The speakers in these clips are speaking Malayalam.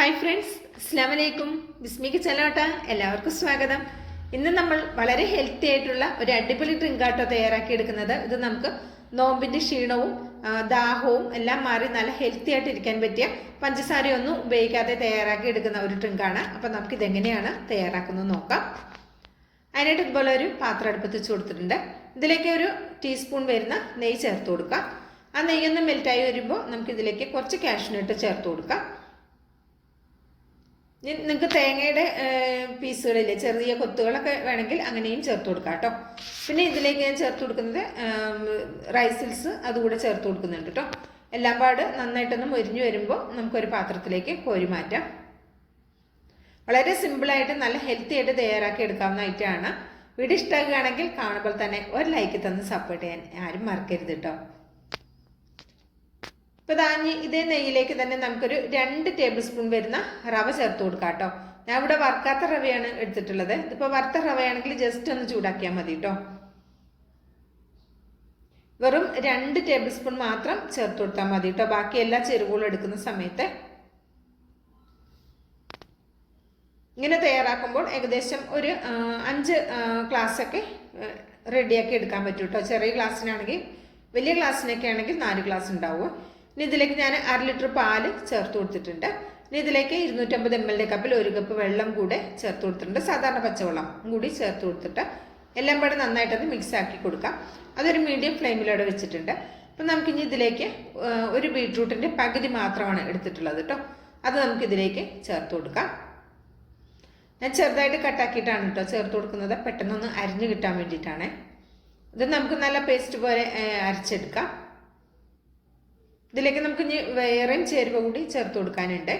ഹായ് ഫ്രണ്ട്സ്, അസ്സലാമു അലൈക്കും. ബിസ്മിക്ക് ചലോട്ട എല്ലാവർക്കും സ്വാഗതം. ഇന്ന് നമ്മൾ വളരെ ഹെൽത്തി ആയിട്ടുള്ള ഒരു അടിപൊളി ഡ്രിങ്കാട്ടോ തയ്യാറാക്കി എടുക്കുന്നത്. ഇത് നമുക്ക് നോമ്പിന്റെ ക്ഷീണവും ദാഹവും എല്ലാം മാറി നല്ല ഹെൽത്തി ആയിട്ട് ഇരിക്കാൻ പറ്റിയ പഞ്ചസാരയൊന്നും ഉപയോഗിക്കാതെ തയ്യാറാക്കി എടുക്കുന്ന ഒരു ഡ്രിങ്കാണ്. അപ്പം നമുക്ക് ഇതെങ്ങനെയാണ് തയ്യാറാക്കുന്നത് നോക്കാം. അതിനായിട്ട് ഇതുപോലെ ഒരു പാത്രം അടുപ്പത്ത് വെച്ച് കൊടുത്തിട്ടുണ്ട്. ഇതിലേക്ക് ഒരു ടീസ്പൂൺ വരുന്ന നെയ്യ് ചേർത്ത് കൊടുക്കാം. ആ നെയ്യൊന്ന് മെൽറ്റായി വരുമ്പോൾ നമുക്കിതിലേക്ക് കുറച്ച് കാഷ്യൂനട്ട് ചേർത്ത് കൊടുക്കാം. നിങ്ങൾക്ക് തേങ്ങയുടെ പീസുകളില്ലേ, ചെറിയ കൊത്തുകളൊക്കെ വേണമെങ്കിൽ അങ്ങനെയും ചേർത്ത് കൊടുക്കാം കേട്ടോ. പിന്നെ ഇതിലേക്ക് ഞാൻ ചേർത്ത് കൊടുക്കുന്നത് റൈസിൽസ് അതുകൂടെ ചേർത്ത് കൊടുക്കുന്നുണ്ട് കേട്ടോ. എല്ലാം പാട് നന്നായിട്ടൊന്ന് മൊരിഞ്ഞു വരുമ്പോൾ നമുക്കൊരു പാത്രത്തിലേക്ക് കോരി മാറ്റാം. വളരെ സിമ്പിളായിട്ട് നല്ല ഹെൽത്തി ആയിട്ട് തയ്യാറാക്കി എടുക്കാവുന്ന ഐറ്റമാണ്. വീഡിയോ ഇഷ്ടമാകുകയാണെങ്കിൽ കാണുമ്പോൾ തന്നെ ഒരു ലൈക്ക് തന്ന് സപ്പോർട്ട് ചെയ്യാൻ ആരും മറക്കരുത് കേട്ടോ. ഇപ്പോൾ താഞ്ഞ് ഇതേ നെയ്യിലേക്ക് തന്നെ നമുക്കൊരു 2 ടേബിൾ സ്പൂൺ വരുന്ന റവ ചേർത്ത് കൊടുക്കാം കേട്ടോ. ഞാൻ ഇവിടെ വറുക്കാത്ത റവയാണ് എടുത്തിട്ടുള്ളത്. ഇതിപ്പോൾ വറുത്ത റവയാണെങ്കിൽ ജസ്റ്റ് ഒന്ന് ചൂടാക്കിയാൽ മതി കേട്ടോ. വെറും 2 ടേബിൾ സ്പൂൺ മാത്രം ചേർത്ത് കൊടുത്താൽ മതി കേട്ടോ. ബാക്കി എല്ലാ ചേരുവകളും എടുക്കുന്ന സമയത്ത് ഇങ്ങനെ തയ്യാറാക്കുമ്പോൾ ഏകദേശം ഒരു 5 ഗ്ലാസ്സൊക്കെ റെഡിയാക്കി എടുക്കാൻ പറ്റും കേട്ടോ. ചെറിയ ഗ്ലാസ്സിനാണെങ്കിൽ, വലിയ ഗ്ലാസ്സിനൊക്കെ ആണെങ്കിൽ 4 ഗ്ലാസ് ഉണ്ടാവും. ഇനി ഇതിലേക്ക് ഞാൻ 1/2 ലിറ്റർ പാല് ചേർത്ത് കൊടുത്തിട്ടുണ്ട്. ഇനി ഇതിലേക്ക് 250 ml കപ്പിൽ 1 കപ്പ് വെള്ളം കൂടെ ചേർത്ത് കൊടുത്തിട്ടുണ്ട്. സാധാരണ പച്ചവെള്ളം കൂടി ചേർത്ത് കൊടുത്തിട്ട് എല്ലാം കൂടെ നന്നായിട്ടത് മിക്സ് ആക്കി കൊടുക്കാം. അതൊരു മീഡിയം ഫ്ലെയിമിലൂടെ വെച്ചിട്ടുണ്ട്. അപ്പം നമുക്കിനി ഇതിലേക്ക് ഒരു ബീട്രൂട്ടിൻ്റെ പകുതി മാത്രമാണ് എടുത്തിട്ടുള്ളത് കേട്ടോ. അത് നമുക്കിതിലേക്ക് ചേർത്ത് കൊടുക്കാം. ഞാൻ ചെറുതായിട്ട് കട്ടാക്കിയിട്ടാണ് കേട്ടോ ചേർത്ത് കൊടുക്കുന്നത്, പെട്ടെന്നൊന്ന് അരിഞ്ഞു കിട്ടാൻ വേണ്ടിയിട്ടാണ്. ഇത് നമുക്ക് നല്ല പേസ്റ്റ് പോലെ അരച്ചെടുക്കാം. ഇതിലേക്ക് നമുക്ക് ഇനി വേറെയും ചേരുവ കൂടി ചേർത്ത് കൊടുക്കാനുണ്ട്.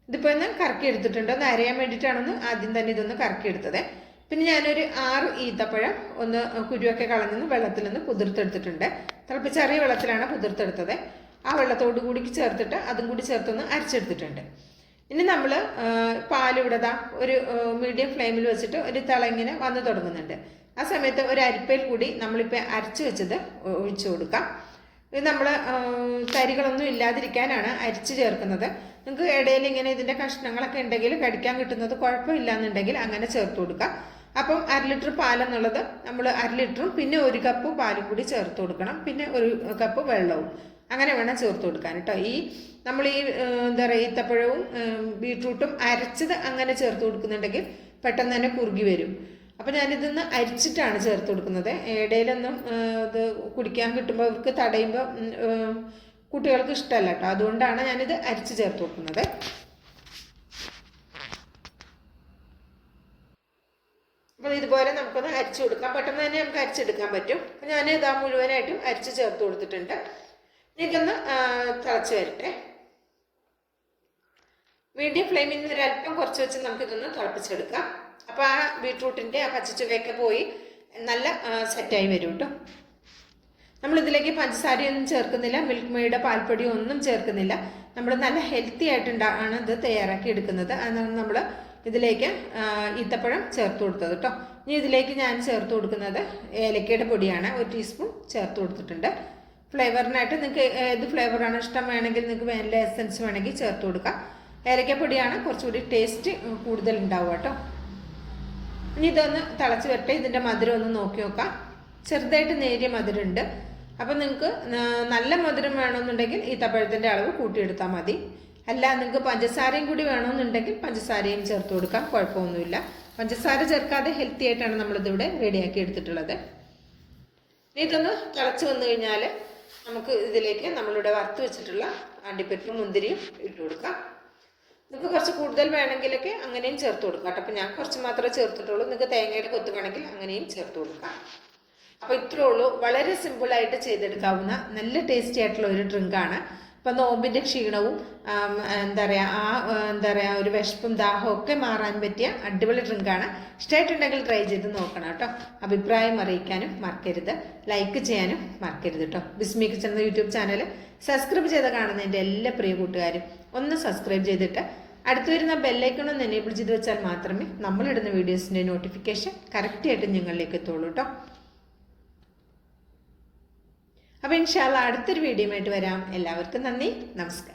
ഇതിപ്പോൾ ഒന്ന് കറക്കി എടുത്തിട്ടുണ്ട്. ഒന്ന് അരയാൻ വേണ്ടിയിട്ടാണെന്ന് ആദ്യം തന്നെ ഇതൊന്ന് കറക്കി എടുത്തത്. പിന്നെ ഞാനൊരു 6 ഈത്തപ്പഴം ഒന്ന് കുരുവൊക്കെ കളഞ്ഞൊന്ന് വെള്ളത്തിൽ നിന്ന് കുതിർത്തെടുത്തിട്ടുണ്ട്. തിളപ്പിച്ചറിയ വെള്ളത്തിലാണ് കുതിർത്തെടുത്തത്. ആ വെള്ളത്തോട് കൂടി ചേർത്തിട്ട് അതും കൂടി ചേർത്തൊന്ന് അരച്ചെടുത്തിട്ടുണ്ട്. ഇനി നമ്മൾ പാലിവിടെ ഒരു മീഡിയം ഫ്ലെയിമിൽ വെച്ചിട്ട് ഒരു തിളങ്ങിനെ വന്ന് തുടങ്ങുന്നുണ്ട്. ആ സമയത്ത് ഒരു അരിപ്പയിൽ കൂടി നമ്മളിപ്പോൾ അരച്ച് വെച്ചത് ഒഴിച്ചു കൊടുക്കാം. ഇത് നമ്മൾ തരികളൊന്നും ഇല്ലാതിരിക്കാനാണ് അരിച്ച് ചേർക്കുന്നത്. നിങ്ങൾക്ക് ഇടയിൽ ഇങ്ങനെ ഇതിൻ്റെ കഷ്ണങ്ങളൊക്കെ ഉണ്ടെങ്കിൽ കടിക്കാൻ കിട്ടുന്നത് കുഴപ്പമില്ല എന്നുണ്ടെങ്കിൽ അങ്ങനെ ചേർത്ത് കൊടുക്കാം. അപ്പം 1/2 ലിറ്റർ പാലെന്നുള്ളത് നമ്മൾ 1/2 ലിറ്ററും പിന്നെ 1 കപ്പ് പാലും കൂടി ചേർത്ത് കൊടുക്കണം. പിന്നെ 1 കപ്പ് വെള്ളവും അങ്ങനെ വേണം ചേർത്ത് കൊടുക്കാൻ കേട്ടോ. നമ്മൾ എന്താ പറയുക, ഈത്തപ്പഴവും ബീട്രൂട്ടും അരച്ചത് അങ്ങനെ ചേർത്ത് കൊടുക്കുന്നുണ്ടെങ്കിൽ പെട്ടെന്ന് തന്നെ കുറുകി വരും. അപ്പം ഞാനിതൊന്ന് അരിച്ചിട്ടാണ് ചേർത്ത് കൊടുക്കുന്നത്. ഇടയിലൊന്നും ഇത് കുടിക്കാൻ കിട്ടുമ്പോൾ അവർക്ക് തടയുമ്പോൾ കുട്ടികൾക്ക് ഇഷ്ടമല്ല കേട്ടോ. അതുകൊണ്ടാണ് ഞാനിത് അരിച്ച് ചേർത്ത് കൊടുക്കുന്നത്. അപ്പോൾ ഇതുപോലെ നമുക്കൊന്ന് അരിച്ചു കൊടുക്കാം. പെട്ടെന്ന് തന്നെ നമുക്ക് അരിച്ചെടുക്കാൻ പറ്റും. അപ്പം ഞാൻ ഇതാ മുഴുവനായിട്ടും അരിച്ച് ചേർത്ത് കൊടുത്തിട്ടുണ്ട്. എനിക്കൊന്ന് തിളച്ച് വരട്ടെ. മീഡിയം ഫ്ലെയിമിൽ നിന്ന് ഒരല്പം കുറച്ച് വെച്ച് നമുക്കിതൊന്ന് തിളപ്പിച്ചെടുക്കാം. അപ്പോൾ ആ ബീട്രൂട്ടിൻ്റെ ആ പച്ചച്ചുവയൊക്കെ പോയി നല്ല സെറ്റായി വരും കേട്ടോ. നമ്മളിതിലേക്ക് പഞ്ചസാരയൊന്നും ചേർക്കുന്നില്ല, മിൽക്ക് മെയ്ഡ് പാൽപ്പൊടിയോ ഒന്നും ചേർക്കുന്നില്ല. നമ്മൾ നല്ല ഹെൽത്തി ആയിട്ടാണ് ഇത് തയ്യാറാക്കി എടുക്കുന്നത്. അതാണ് നമ്മൾ ഇതിലേക്ക് ഈത്തപ്പഴം ചേർത്ത് കൊടുത്തത് കേട്ടോ. ഇനി ഇതിലേക്ക് ഞാൻ ചേർത്ത് കൊടുക്കുന്നത് ഏലക്കയുടെ പൊടിയാണ്. 1 ടീസ്പൂൺ ചേർത്ത് കൊടുത്തിട്ടുണ്ട്. ഫ്ലേവറിനായിട്ട് നിങ്ങൾക്ക് ഏത് ഫ്ലേവറാണ് ഇഷ്ടം വേണമെങ്കിൽ നിങ്ങൾക്ക് വാനില എസൻസ് വേണമെങ്കിൽ ചേർത്ത് കൊടുക്കാം. ഏലക്കപ്പൊടിയാണ് കുറച്ചുകൂടി ടേസ്റ്റ് കൂടുതൽ ഉണ്ടാവുക കേട്ടോ. ഇനി ഇതൊന്ന് തിളച്ച് വരട്ടെ. ഇതിൻ്റെ മധുരം ഒന്ന് നോക്കി നോക്കാം. ചെറുതായിട്ട് നേരിയ മധുരമുണ്ട്. അപ്പം നിങ്ങൾക്ക് നല്ല മധുരം വേണമെന്നുണ്ടെങ്കിൽ ഈത്തപ്പഴത്തിൻ്റെ അളവ് കൂട്ടിയെടുത്താൽ മതി. അല്ല നിങ്ങൾക്ക് പഞ്ചസാരയും കൂടി വേണമെന്നുണ്ടെങ്കിൽ പഞ്ചസാരയും ചേർത്ത് കൊടുക്കാം, കുഴപ്പമൊന്നുമില്ല. പഞ്ചസാര ചേർക്കാതെ ഹെൽത്തി ആയിട്ടാണ് നമ്മളിതിവിടെ റെഡിയാക്കി എടുത്തിട്ടുള്ളത്. ഇനി ഇതൊന്ന് തിളച്ച് വന്നു കഴിഞ്ഞാൽ നമുക്ക് ഇതിലേക്ക് നമ്മളിവിടെ വറുത്ത് വെച്ചിട്ടുള്ള അണ്ടിപ്പരിപ്പും മുന്തിരിയും ഇട്ട് കൊടുക്കാം. നിങ്ങൾക്ക് കുറച്ച് കൂടുതൽ വേണമെങ്കിലൊക്കെ അങ്ങനെയും ചേർത്ത് കൊടുക്കാം കേട്ടോ. അപ്പോൾ ഞാൻ കുറച്ച് മാത്രമേ ചേർത്തിട്ടുള്ളൂ. നിങ്ങൾക്ക് തേങ്ങയുടെ കൊത്ത് വേണമെങ്കിൽ അങ്ങനെയും ചേർത്ത് കൊടുക്കാം. അപ്പോൾ ഇത്രയേ ഉള്ളൂ. വളരെ സിമ്പിളായിട്ട് ചെയ്തെടുക്കാവുന്ന നല്ല ടേസ്റ്റി ആയിട്ടുള്ള ഒരു ഡ്രിങ്കാണ്. ഇപ്പം നോമ്പിൻ്റെ ക്ഷീണവും എന്താ പറയുക ഒരു വിശപ്പും ദാഹവും ഒക്കെ മാറാൻ പറ്റിയ അടിപൊളി ഡ്രിങ്കാണ്. ഇഷ്ടമായിട്ടുണ്ടെങ്കിൽ ട്രൈ ചെയ്ത് നോക്കണം കേട്ടോ. അഭിപ്രായം അറിയിക്കാനും മറക്കരുത്, ലൈക്ക് ചെയ്യാനും മറക്കരുത് കേട്ടോ. ബിസ്മി കിച്ചൺ എന്ന യൂട്യൂബ് ചാനൽ സബ്സ്ക്രൈബ് ചെയ്ത് കാണുന്ന എൻ്റെ എല്ലാ പ്രിയ കൂട്ടുകാരും ഒന്ന് സബ്സ്ക്രൈബ് ചെയ്തിട്ട് അടുത്ത് വരുന്ന ബെല്ലൈക്കൺ ഒന്ന് എനേബിൾ ചെയ്ത് വെച്ചാൽ മാത്രമേ നമ്മളിടുന്ന വീഡിയോസിൻ്റെ നോട്ടിഫിക്കേഷൻ കറക്റ്റായിട്ട് നിങ്ങളിലേക്ക് എത്തുള്ളൂ കേട്ടോ. അപ്പോൾ ഇൻഷാ അല്ലാഹ് അടുത്തൊരു വീഡിയോയുമായിട്ട് വരാം. എല്ലാവർക്കും നന്ദി, നമസ്കാരം.